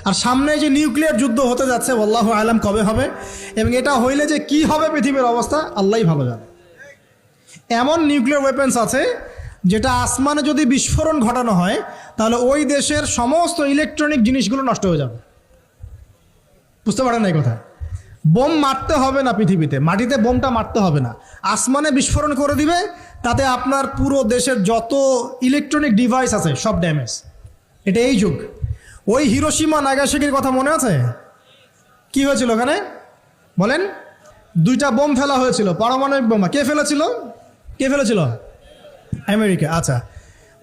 আর সামনে যে নিউক্লিয়ার যুদ্ধ হতে যাচ্ছে আল্লাহু আলাম কবে হবে, এবং এটা হইলে যে কি হবে পৃথিবীর অবস্থা আল্লাহই ভালো জানে। এমন নিউক্লিয়ার ওয়েপেন্স আছে যেটা আসমানে যদি বিস্ফোরণ ঘটানো হয় তাহলে ওই দেশের সমস্ত ইলেকট্রনিক জিনিসগুলো নষ্ট হয়ে যাবে। বুঝতে পারেন না এই কথা? বোম মারতে হবে না পৃথিবীতে, মাটিতে বোমটা মারতে হবে না, আসমানে বিস্ফোরণ করে দিবে, তাতে আপনার পুরো দেশের যত ইলেকট্রনিক ডিভাইস আছে সব ড্যামেজ। এটা এই যুগ। ওই হিরোশিমা নাগাসাকির কথা মনে আছে? কি হয়েছিল ওখানে বলেন? দুইটা বোম ফেলা হয়েছিল, পারমাণবিক বোমা। কে ফেলেছিল? কে ফেলেছিল? আমেরিকা। আচ্ছা,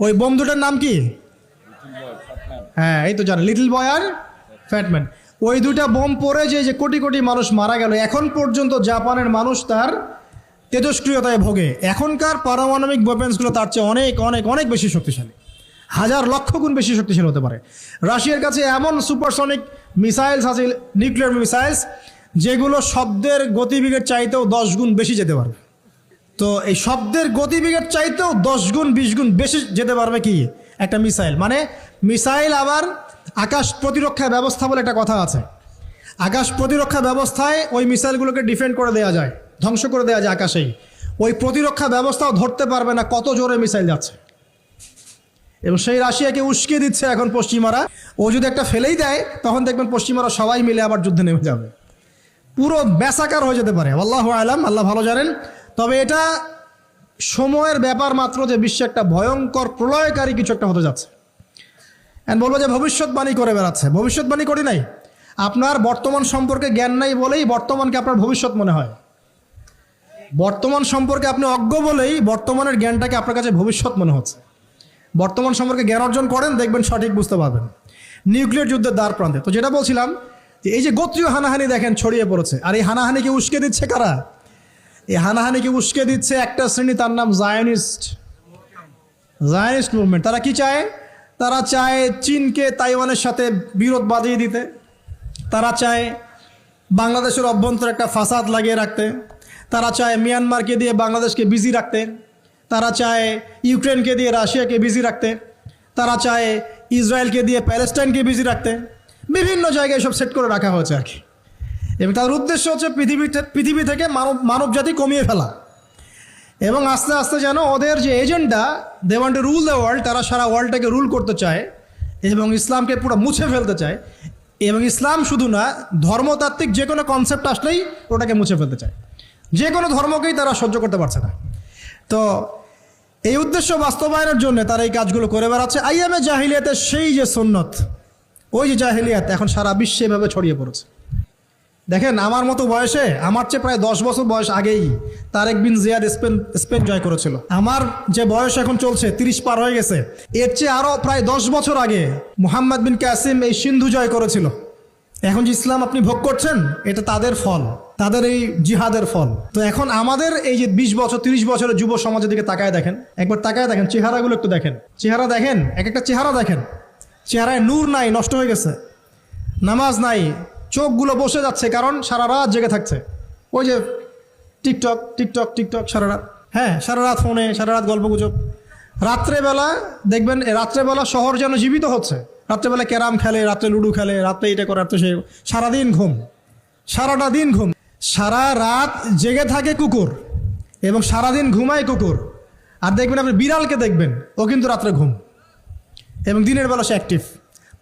ওই বোম দুটার নাম কি? হ্যাঁ, এই তো জানেন, লিটল বয় আর ফ্যাটম্যান। ওই দুইটা বোম পড়ে যে কোটি কোটি মানুষ মারা গেল, এখন পর্যন্ত জাপানের মানুষ তার তেজস্ক্রিয়তায় ভোগে। এখনকার পারমাণবিক ওয়েপেন্সগুলো তার চেয়ে অনেক অনেক অনেক বেশি শক্তিশালী, হাজার লক্ষ গুণ বেশি শক্তিশালী হতে পারে। রাশিয়ার কাছে এমন সুপারসনিক মিসাইলস আছে, নিউক্লিয়ার মিসাইলস, যেগুলো শব্দের গতিবেগের চাইতেও 10 গুণ বেশি যেতে পারবে। তো এই শব্দের গতিবেগের চাইতেও 10 গুণ 20 গুণ বেশি যেতে পারবে কি একটা মিসাইল। মানে মিসাইল আবার আকাশ প্রতিরক্ষা ব্যবস্থা বলে একটা কথা আছে। আকাশ প্রতিরক্ষা ব্যবস্থায় ওই মিসাইলগুলোকে ডিফেন্ড করে দেওয়া যায়, ধ্বংস করে দেওয়া যায় আকাশেই। ওই প্রতিরক্ষা ব্যবস্থাও ধরতে পারবে না কত জোরে মিসাইল যাচ্ছে। এবং সেই রাশিয়াকে উস্কে দিচ্ছে এখন পশ্চিমারা। ও যদি একটা ফেলেই দেয় তখন দেখবেন পশ্চিমারা সবাই মিলে আবার যুদ্ধে নেমে যাবে, পুরো ব্যাসাকার হয়ে যেতে পারে। আল্লাহু আলাম, আল্লাহ ভালো জানেন। তবে এটা সময়ের ব্যাপার মাত্র যে বিশ্বে একটা ভয়ঙ্কর প্রলয়কারী কিছু একটা হতে যাচ্ছে। এন্ড বলবো যে ভবিষ্যৎবাণী করে বেড়াচ্ছে। ভবিষ্যৎবাণী করি নাই, আপনার বর্তমান সম্পর্কে জ্ঞান নাই বলেই বর্তমানকে আপনার ভবিষ্যৎ মনে হয়। বর্তমান সম্পর্কে আপনি অজ্ঞ বলেই বর্তমানের জ্ঞানটাকে আপনার কাছে ভবিষ্যৎ মনে হচ্ছে। বর্তমান সম্পর্কে জ্ঞান অর্জন করেন, দেখবেন সঠিক বুঝতে পারবেন। নিউক্লিয়ার যুদ্ধের দ্বার প্রান্তে। তো যেটা বলছিলাম যে এই যে গোত্রীয় হানাহানি দেখেন ছড়িয়ে পড়েছে, আর এই হানাহানিকে উস্কে দিচ্ছে কারা? এই হানাহানিকে উস্কে দিচ্ছে একটা শ্রেণী, তার নাম জায়নিস্ট মুভমেন্ট। তারা কি চায়? তারা চায় চীনকে তাইওয়ানের সাথে বিরোধ বাঁধিয়ে দিতে। তারা চায় বাংলাদেশের অভ্যন্তরে একটা ফাসাদ লাগিয়ে রাখতে। তারা চায় মিয়ানমারকে দিয়ে বাংলাদেশকে বিজি রাখতে। তারা চায় ইউক্রেনকে দিয়ে রাশিয়াকে বিজি রাখতে। তারা চায় ইসরায়েলকে দিয়ে প্যালেস্টাইনকে বিজি রাখতে। বিভিন্ন জায়গায় সব সেট করে রাখা হয়েছে আর কি। এবং তার উদ্দেশ্য হচ্ছে পৃথিবী থেকে মানব জাতি কমিয়ে ফেলা। এবং আস্তে আস্তে যেন ওদের যে agenda, they want to rule the world, তারা সারা ওয়ার্ল্ডটাকে রুল করতে চায় এবং ইসলামকে পুরো মুছে ফেলতে চায়। এবং ইসলাম শুধু না, ধর্মতাত্ত্বিক যে কোনো কনসেপ্ট আসলেই ওটাকে মুছে ফেলতে চায়। যে কোনো ধর্মকেই তারা সহ্য করতে পারছে না। তো এই উদ্দেশ্য বাস্তবায়নের জন্য তারা এই কাজগুলো করে বেড়াচ্ছে। আইয়ামে জাহিলিয়াতের সেই যে সুন্নত, ওই যে জাহিলিয়াত এখন সারা বিশ্বে এভাবে ছড়িয়ে পড়েছে। দেখেন, আমার মতো বয়সে, আমার চেয়ে প্রায় 10 বছর বয়স আগেই তারেক বিন জিয়াদ স্পেন জয় করেছিল। আমার যে বয়স এখন চলছে 30 পার হয়ে গেছে, এর চেয়ে আরও প্রায় 10 বছর আগে মুহাম্মদ বিন কাসিম এই সিন্ধু জয় করেছিল। এখন যে ইসলাম আপনি ভোগ করছেন, এটা তাদের ফল, তাদের এই জিহাদের ফল। তো এখন আমাদের এই যে 20 বছর 30 বছরের যুব সমাজের দিকে তাকায় দেখেন, একবার তাকায় দেখেন, চেহারাগুলো একটু দেখেন, চেহারা দেখেন, এক একটা চেহারা দেখেন, চেহারায় নূর নাই, নষ্ট হয়ে গেছে, নামাজ নাই, চোখগুলো বসে যাচ্ছে, কারণ সারা রাত জেগে থাকছে। ওই যে টিকটক টিকটক টিকটক সারা রাত, হ্যাঁ সারা রাত ফোনে, সারা রাত গল্পগুজব। রাত্রেবেলা দেখবেন, রাত্রেবেলা শহর যেন জীবিত হচ্ছে। রাত্রেবেলা ক্যারাম খেলে, রাত্রে লুডো খেলে, রাত্রে এটা করে, রাত্রে সে, সারাদিন ঘুম, সারাটা দিন ঘুম। সারা রাত জেগে থাকে কুকুর এবং সারাদিন ঘুমায় কুকুর। আর দেখবেন আপনি বিড়ালকে দেখবেন, ও কিন্তু রাত্রে ঘুম এবং দিনের বেলা সে অ্যাক্টিভ।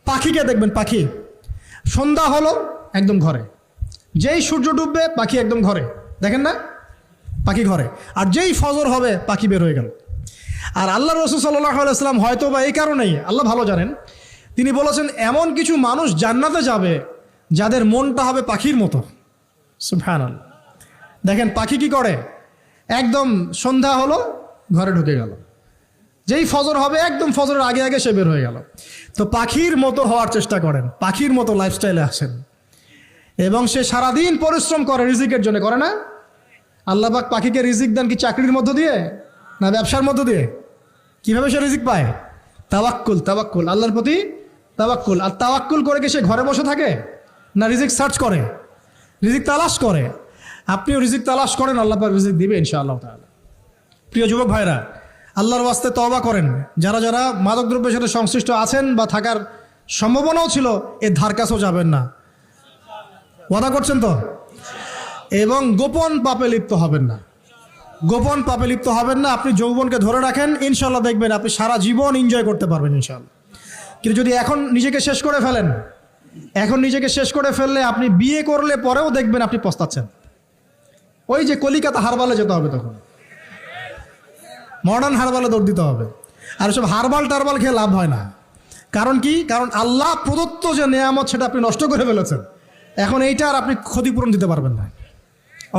পাখিকে দেখবেন, পাখি সন্ধ্যা হলো একদম ঘরে, যেই সূর্য ডুববে পাখি একদম ঘরে, দেখেন না, পাখি ঘরে। আর যেই ফজর হবে পাখি বের হয়ে গেল। আর আল্লাহ রাসূল সাল্লাল্লাহু আলাইহি ওয়াসাল্লাম হয়তো বা এই কারণেই, আল্লাহ ভালো জানেন, তিনি বলেছেন এমন কিছু মানুষ জান্নাতে যাবে যাদের মনটা হবে পাখির মতো। সুবহানাল্লাহ। দেখেন পাখি কি করে, একদম সন্ধ্যা হলো ঘরে ঢুকে গেল, যেই ফজর হবে একদম ফজরের আগে আগে সে বের হয়ে গেল। তো পাখির মতো হওয়ার চেষ্টা করেন, পাখির মতো লাইফস্টাইলে আসেন। এবং সে সারাদিন পরিশ্রম করে রিজিকের জন্য, করে না? আল্লাহ পাক পাখিকে রিজিক দেন কি চাকরির মধ্য দিয়ে না ব্যবসার মধ্য দিয়ে? কিভাবে সে রিজিক পায়? তাওয়াক্কুল, তাওয়াক্কুল, আল্লাহর প্রতি তাওয়াক্কুল। আর তাওয়াক্কুল করে কি সে ঘরে বসে থাকে না রিজিক সার্চ করে, রিজিক তালাশ করে? আপনিও রিজিক তালাশ করেন, আল্লাহ পাক রিজিক দিবে ইনশাআল্লাহ তাআলা। প্রিয় যুবক ভাইরা, আল্লাহর ওয়াস্তে তওবা করেন। যারা যারা মাদকদ্রব্যের সাথে সংশ্লিষ্ট আছেন বা থাকার সম্ভাবনাও ছিল, এর ধার কাছেও যাবেন না। ওয়াদা করছেন তো? এবং গোপন পাপে লিপ্ত হবেন না, গোপন পাপে লিপ্ত হবেন না। আপনি যৌবনকে ধরে রাখেন, ইনশাল্লাহ দেখবেন আপনি সারা জীবন এনজয় করতে পারবেন ইনশাল্লাহ। কিন্তু যদি এখন নিজেকে শেষ করে ফেলেন, এখন নিজেকে শেষ করে ফেললে আপনি বিয়ে করলে পরেও দেখবেন আপনি পস্তাচ্ছেন। ওই যে কলিকাতা হারবালে যেতে হবে, তখন মডার্ন হারবালে দৌড় দিতে হবে। আর সব হারবাল টারবাল খেয়ে লাভ হয় না। কারণ কি? কারণ আল্লাহ প্রদত্ত যে নেয়ামত সেটা আপনি নষ্ট করে ফেলেছেন। এখন এইটা আর আপনি ক্ষতিপূরণ দিতে পারবেন না।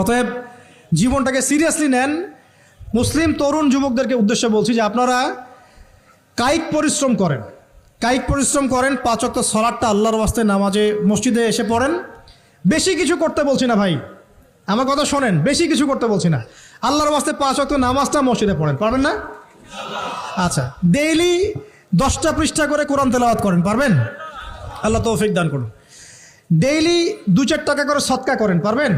অতএব জীবনটাকে সিরিয়াসলি নেন। মুসলিম তরুণ যুবকদেরকে উদ্দেশ্যে বলছি যে আপনারা কায়িক পরিশ্রম করেন, কায়িক পরিশ্রম করেন। 5 ওয়াক্ত সালাতটা আল্লাহর ওয়াস্তে নামাজে মসজিদে এসে পড়েন। বেশি কিছু করতে বলছি না ভাই, আমার কথা শোনেন, বেশি কিছু করতে বলছি না। আল্লাহর ওয়াস্তে 5 ওয়াক্ত নামাজটা মসজিদে পড়েন, পারবেন না? আচ্ছা, ডেইলি 10টা পৃষ্ঠা করে কোরআন তেলাওয়াত করেন, পারবেন? আল্লাহ তৌফিক দান করুন। ডেইলি 2-4 টাকা করে সদকা করেন, পারবেন?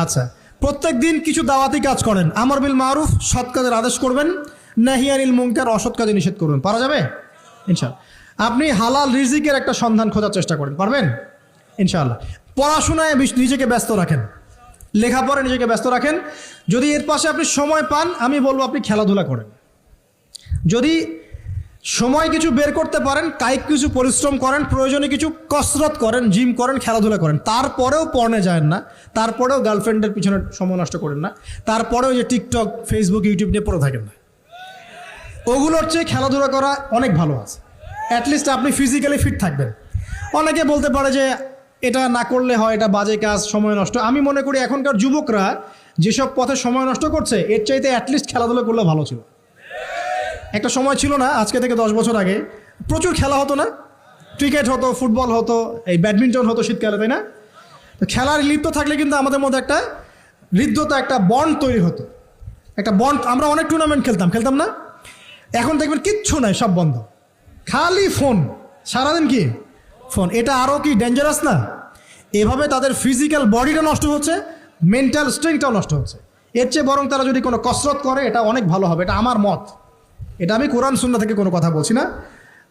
আচ্ছা, প্রত্যেক দিন কিছু দাওয়াতি কাজ করেন। আমর বিল মারুফ, সৎ কাজের আদেশ করবেন, নাহি আনিল মুনকার, অসৎ কাজে নিষেধ করবেন। পারা যাবে ইনশাআল্লাহ। আপনি হালাল রিজিকের একটা সন্ধান খোঁজার চেষ্টা করেন, পারবেন ইনশাআল্লাহ। পড়াশোনায় নিজেকে ব্যস্ত রাখেন, লেখাপড়ায় নিজেকে ব্যস্ত রাখেন। যদি এর পাশে আপনি সময় পান, আমি বলবো আপনি খেলাধুলা করেন। যদি সময় কিছু বের করতে পারেন, কায়িক কিছু পরিশ্রম করেন, প্রয়োজনে কিছু কসরত করেন, জিম করেন, খেলাধুলা করেন। তারপরেও পর্নে যায় না, তারপরেও গার্লফ্রেন্ডের পিছনে সময় নষ্ট করেন না, তারপরেও যে টিকটক, ফেসবুক, ইউটিউব নিয়ে পড়ে থাকেন না। ওগুলোর চেয়ে খেলাধুলা করা অনেক ভালো আছে। অ্যাটলিস্ট আপনি ফিজিক্যালি ফিট থাকবেন। অনেকে বলতে পারে যে এটা না করলে হয়, এটা বাজে কাজ, সময় নষ্ট। আমি মনে করি এখনকার যুবকরা যেসব পথে সময় নষ্ট করছে, এর চাইতে অ্যাটলিস্ট খেলাধুলা করলে ভালো ছিল। একটা সময় ছিল না, আজকে থেকে 10 বছর আগে প্রচুর খেলা হতো না? ক্রিকেট হতো, ফুটবল হতো, এই ব্যাডমিন্টন হতো শীতকালে, তাই না? তো খেলার লিপ্ত থাকলে কিন্তু আমাদের মধ্যে একটা হৃদ্যতা, একটা বন্ড তৈরি হতো, একটা বন্ড। আমরা অনেক টুর্নামেন্ট খেলতাম না? এখন দেখবেন কিচ্ছু নাই, সব বন্ধ, খালি ফোন, সারাদিন কি ফোন। এটা আরও কি ডেঞ্জারাস না? এভাবে তাদের ফিজিক্যাল বডিটা নষ্ট হচ্ছে, মেন্টাল স্ট্রেংথটাও নষ্ট হচ্ছে। এর চেয়ে বরং তারা যদি কোনো কসরত করে, এটা অনেক ভালো হবে। এটা আমার মত, এটা আমি কোরআন সুন্নাহ থেকে কোনো কথা বলছি না।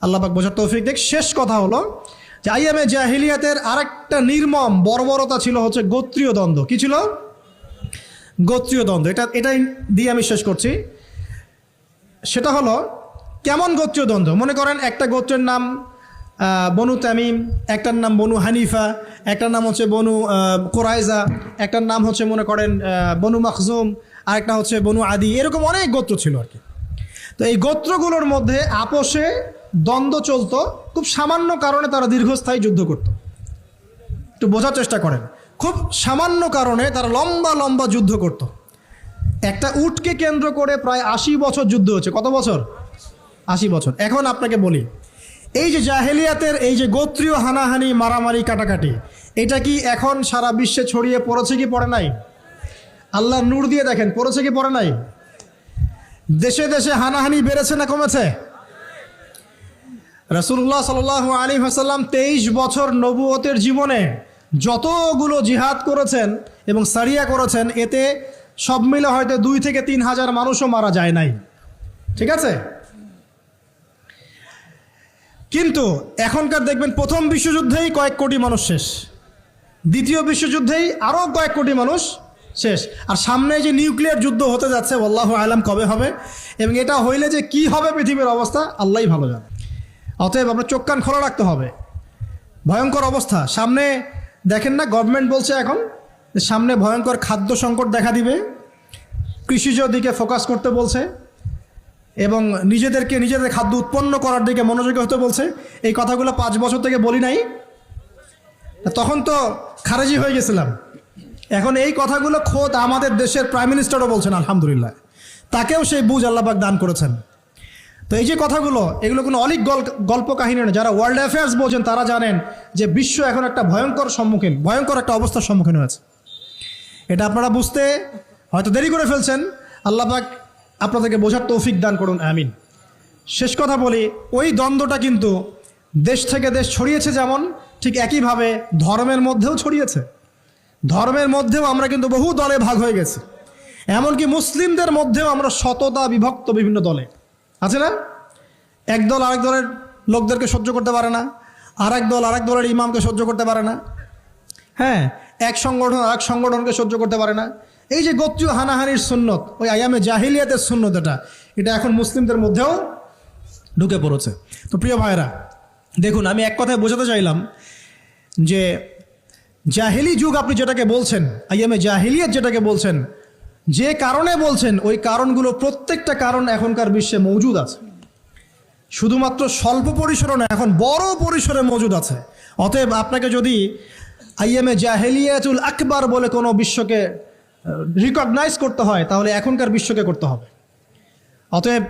আল্লাহ পাক বোঝার তৌফিক দেখ। শেষ কথা হলো যে আইয়ামে জাহিলিয়াতের আরেকটা নির্মম বর্বরতা ছিল হচ্ছে গোত্রীয় দ্বন্দ্ব। কি ছিল? গোত্রীয় দ্বন্দ্ব। এটাই দিয়ে আমি শেষ করছি। সেটা হলো কেমন গোত্রীয় দ্বন্দ্ব? মনে করেন একটা গোত্রের নাম বনু তামিম, একটার নাম বনু হানিফা, একটার নাম হচ্ছে বনু কোরাইজা, একটার নাম হচ্ছে মনে করেন বনু মাখজুম, আরেকটা হচ্ছে বনু আদি। এরকম অনেক গোত্র ছিল আর কি। তো এই গোত্রগুলোর মধ্যে আপোষে দ্বন্দ্ব চলতো। খুব সামান্য কারণে তারা দীর্ঘস্থায়ী যুদ্ধ করত। একটু বোঝার চেষ্টা করেন, খুব সামান্য কারণে তারা লম্বা লম্বা যুদ্ধ করত। একটা উটকে কেন্দ্র করে প্রায় 80 বছর যুদ্ধ হচ্ছে। কত বছর? 80 বছর। এখন আপনাকে বলি, এই যে জাহেলিয়াতের এই যে গোত্রীয় হানাহানি, মারামারি, কাটাকাটি, এটা কি এখন সারা বিশ্বে ছড়িয়ে পড়েছে কি পড়ে নাই? আল্লাহর নূর দিয়ে দেখেন, পড়েছে কি পড়ে নাই? দেশে দেশে হানাহানি বেড়েছে না কমেছে? রাসূলুল্লাহ সাল্লাল্লাহু আলাইহি ওয়াসাল্লাম 23 বছর নবুয়তের জীবনে যতগুলো জিহাদ করেছেন এবং সারিয়া করেছেন, এতে সব মিলে হয়তো 2 থেকে 3 হাজার মানুষও মারা যায় নাই। ঠিক আছে? কিন্তু এখনকার দেখবেন প্রথম বিশ্বযুদ্ধেই কয়েক কোটি মানুষ শেষ, দ্বিতীয় বিশ্বযুদ্ধেই আরও কয়েক কোটি মানুষ শেষ। আর সামনে যে নিউক্লিয়ার যুদ্ধ হতে যাচ্ছে, আল্লাহু আলাম কবে হবে, এবং এটা হইলে যে কি হবে পৃথিবীর অবস্থা আল্লাহই ভালো জানে। অতএব আমরা চোখ কান খোলা রাখতে হবে। ভয়ঙ্কর অবস্থা সামনে। দেখেন না, গভর্নমেন্ট বলছে এখন সামনে ভয়ঙ্কর খাদ্য সংকট দেখা দিবে, কৃষিজ দিকে ফোকাস করতে বলছে এবং নিজেদের খাদ্য উৎপন্ন করার দিকে মনোযোগী হতে বলছে। এই কথাগুলো 5 বছর থেকে বলি নাই, তখন তো খারেজি হয়ে গেছিলাম। এখন এই কথাগুলো খোদ আমাদের দেশের প্রাইম মিনিস্টারও বলছেন, আলহামদুলিল্লাহ, তাকেও সেই বুঝ আল্লাহ পাক দান করেছেন। তো এই যে কথাগুলো, এগুলো কোনো অলিক গল্প কাহিনী নয়। যারা ওয়ার্ল্ড অ্যাফেয়ার্স বলছেন তারা জানেন যে বিশ্ব এখন একটা ভয়ঙ্কর একটা অবস্থার সম্মুখীন হয়েছে। এটা আপনারা বুঝতে হয়তো দেরি করে ফেলছেন। আল্লাহ পাক আপনাদেরকে বোঝার তৌফিক দান করুন, আমিন। শেষ কথা বলি, ওই দ্বন্দ্বটা কিন্তু দেশ থেকে দেশ ছড়িয়েছে, যেমন ঠিক একইভাবে ধর্মের মধ্যেও ছড়িয়েছে। ধর্মের মধ্যেও আমরা কিন্তু বহু দলে ভাগ হয়ে গেছি। এমনকি মুসলিমদের মধ্যেও আমরা শততা বিভক্ত বিভিন্ন দলে, আছে না? এক দল আরেক দলের লোকদেরকে সহ্য করতে পারে না, আরেক দলের ইমামকে সহ্য করতে পারে না, হ্যাঁ, এক সংগঠনকে সহ্য করতে পারে না। এই যে গোত্রীয় হানাহানির সুন্নত, ওই আয়ামে জাহিলিয়াতের সুন্নত, এটা এখন মুসলিমদের মধ্যেও ঢুকে পড়েছে। তো প্রিয় ভাইরা, দেখুন, আমি এক কথায় বোঝাতে চাইলাম যে জাহিলি যুগ আপনি যেটাকে বলছেন, আইয়ামে জাহিলিয়াত যেটাকে বলছেন, যে কারণে বলছেন, ওই কারণগুলো প্রত্যেকটা কারণ এখনকার বিশ্বে মজুদ আছে। শুধুমাত্র স্বল্প পরিসরে না, এখন বড় পরিসরে মজুদ আছে। অতএব আপনাকে যদি আইয়ামে জাহিলিয়াতুল আকবার বলে কোনো বিশ্বকে রিকগনাইজ করতে হয়, তাহলে এখনকার বিশ্বকে করতে হবে। অতএব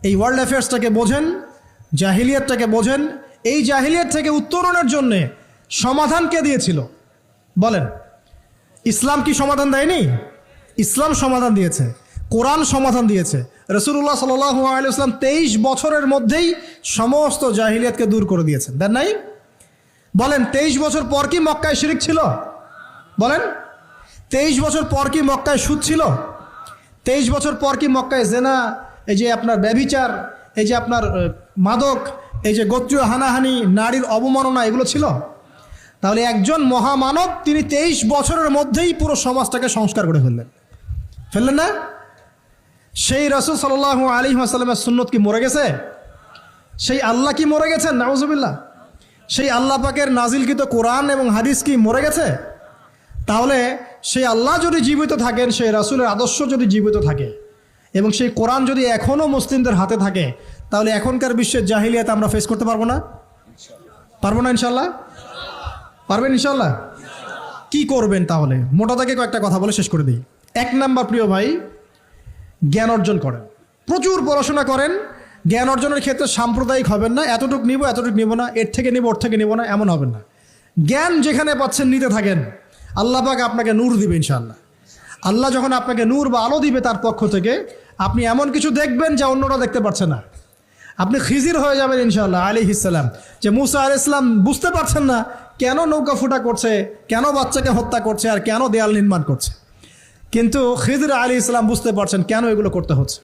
এই ওয়ার্ল্ড অ্যাফেয়ার্সটাকে বোঝেন, জাহিলিয়াতটাকে বোঝেন। এই জাহিলিয়াত থেকে উত্তরণের জন্যে সমাধান কে দিয়েছিল বলেন? ইসলাম কি সমাধান দেয়নি? ইসলাম সমাধান দিয়েছে, কোরআন সমাধান দিয়েছে। রাসূলুল্লাহ সাল্লাল্লাহু আলাইহি ওয়াসাল্লাম 23 বছরের মধ্যেই সমস্ত জাহিলিয়াতকে দূর করে দিয়েছেন, দেন নাই? বলেন, 23 বছর পর কি মক্কায় শিরক ছিল? বলেন, 23 বছর পর কি মক্কায় সুদ ছিল? 23 বছর পর কি মক্কায় জেনা, এই যে আপনার ব্যভিচার, এই যে আপনার মাদক, এই যে গোত্রীয় হানাহানি, নারীর অবমাননা, এগুলো ছিল? তাহলে একজন মহামানব, তিনি 23 বছরের মধ্যেই পুরো সমাজটাকে সংস্কার করে ফেললেন না? সেই রাসূল সাল্লাল্লাহু আলাইহি ওয়াসাল্লামের সুন্নত কি মরে গেছে? সেই আল্লাহ কি মরে গেছেন? নাউজুবিল্লাহ। সেই আল্লাহ পাকের নাজিলকৃত কোরআন এবং হাদিস কি মরে গেছে? তাহলে সেই আল্লাহ যদি জীবিত থাকেন, সেই রাসূলের আদর্শ যদি জীবিত থাকে, এবং সেই কোরআন যদি এখনও মুসলিমদের হাতে থাকে, তাহলে এখনকার বিশ্বের জাহিলিয়াত আমরা ফেস করতে পারবো না? পারবো না ইনশাল্লাহ? পারবেন ইনশাল্লাহ? কি করবেন তাহলে? মোটা দাগে কয়েকটা কথা বলে শেষ করে দিই। 1 নাম্বার, প্রিয় ভাই, জ্ঞান অর্জন করেন, প্রচুর পড়াশোনা করেন। জ্ঞান অর্জনের ক্ষেত্রে সাম্প্রদায়িক হবেন না, এতটুকু নিব এতটুকু নিব না, এর থেকে নিব ওর থেকে নিব না, এমন হবেন না। জ্ঞান যেখানে পাচ্ছেন নিতে থাকেন, আল্লাহ পাক আপনাকে নূর দিবে ইনশাআল্লাহ। আল্লাহ যখন আপনাকে নূর বা আলো দিবে তার পক্ষ থেকে, আপনি এমন কিছু দেখবেন যা অন্যরা দেখতে পারছে না। আপনি খিজির হয়ে যাবেন ইনশাআল্লাহ আলাইহিস সালাম। যে মুসা আলাইহিস সালাম বুঝতে পারছেন না কেন নৌকা ফুটা করছে, কেন বাচ্চাকে হত্যা করছে, আর কেন দেয়াল নির্মাণ করছে, কিন্তু খিজির আলাইহিস সালাম বুঝতে পারছেন কেন এগুলো করতে হচ্ছে।